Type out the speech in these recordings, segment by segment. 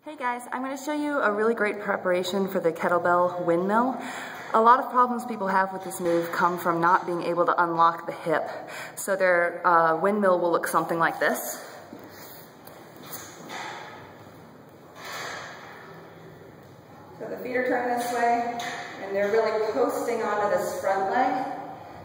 Hey guys, I'm going to show you a really great preparation for the kettlebell windmill. A lot of problems people have with this move come from not being able to unlock the hip. So their windmill will look something like this. So the feet are turned this way, and they're really posting onto this front leg.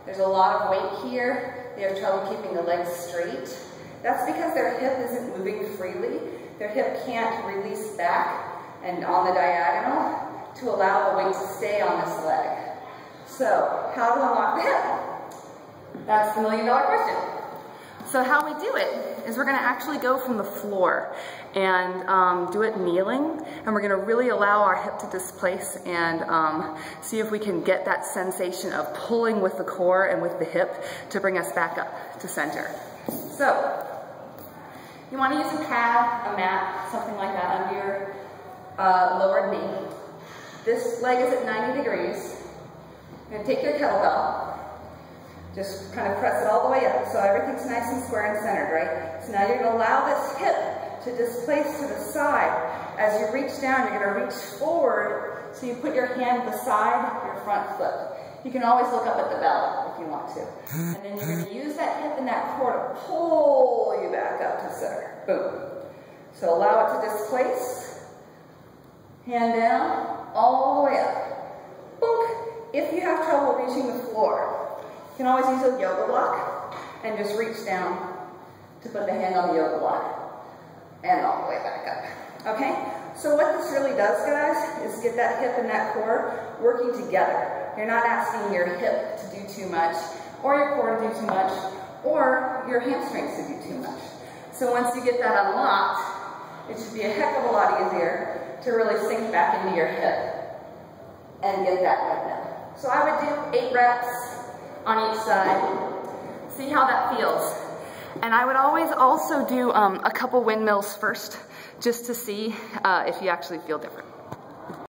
There's a lot of weight here. They have trouble keeping the legs straight. That's because their hip isn't moving freely. Their hip can't release back and on the diagonal to allow the weight to stay on this leg. So, how to unlock the hip? That's the million-dollar question. So how we do it is we're going to actually go from the floor and do it kneeling, and we're going to really allow our hip to displace and see if we can get that sensation of pulling with the core and with the hip to bring us back up to center. So, you want to use a pad, a mat, something like that under your lower knee. This leg is at 90 degrees. You're going to take your kettlebell, just kind of press it all the way up so everything's nice and square and centered, right? So now you're going to allow this hip to displace to the side. As you reach down, you're going to reach forward, so you put your hand beside your front foot. You can always look up at the bell if you want to. And then you're going to use that hip and that core to pull you back up to center. Boom. So allow it to displace. Hand down, all the way up. Boom. If you have trouble reaching the floor, you can always use a yoga block and just reach down to put the hand on the yoga block. And all the way back up. Okay? So what this really does, guys, is get that hip and that core working together. You're not asking your hip to do too much, or your core to do too much, or your hamstrings to do too much. So once you get that unlocked, it should be a heck of a lot easier to really sink back into your hip and get that movement. So I would do 8 reps on each side, see how that feels. And I would always also do a couple windmills first, just to see if you actually feel different.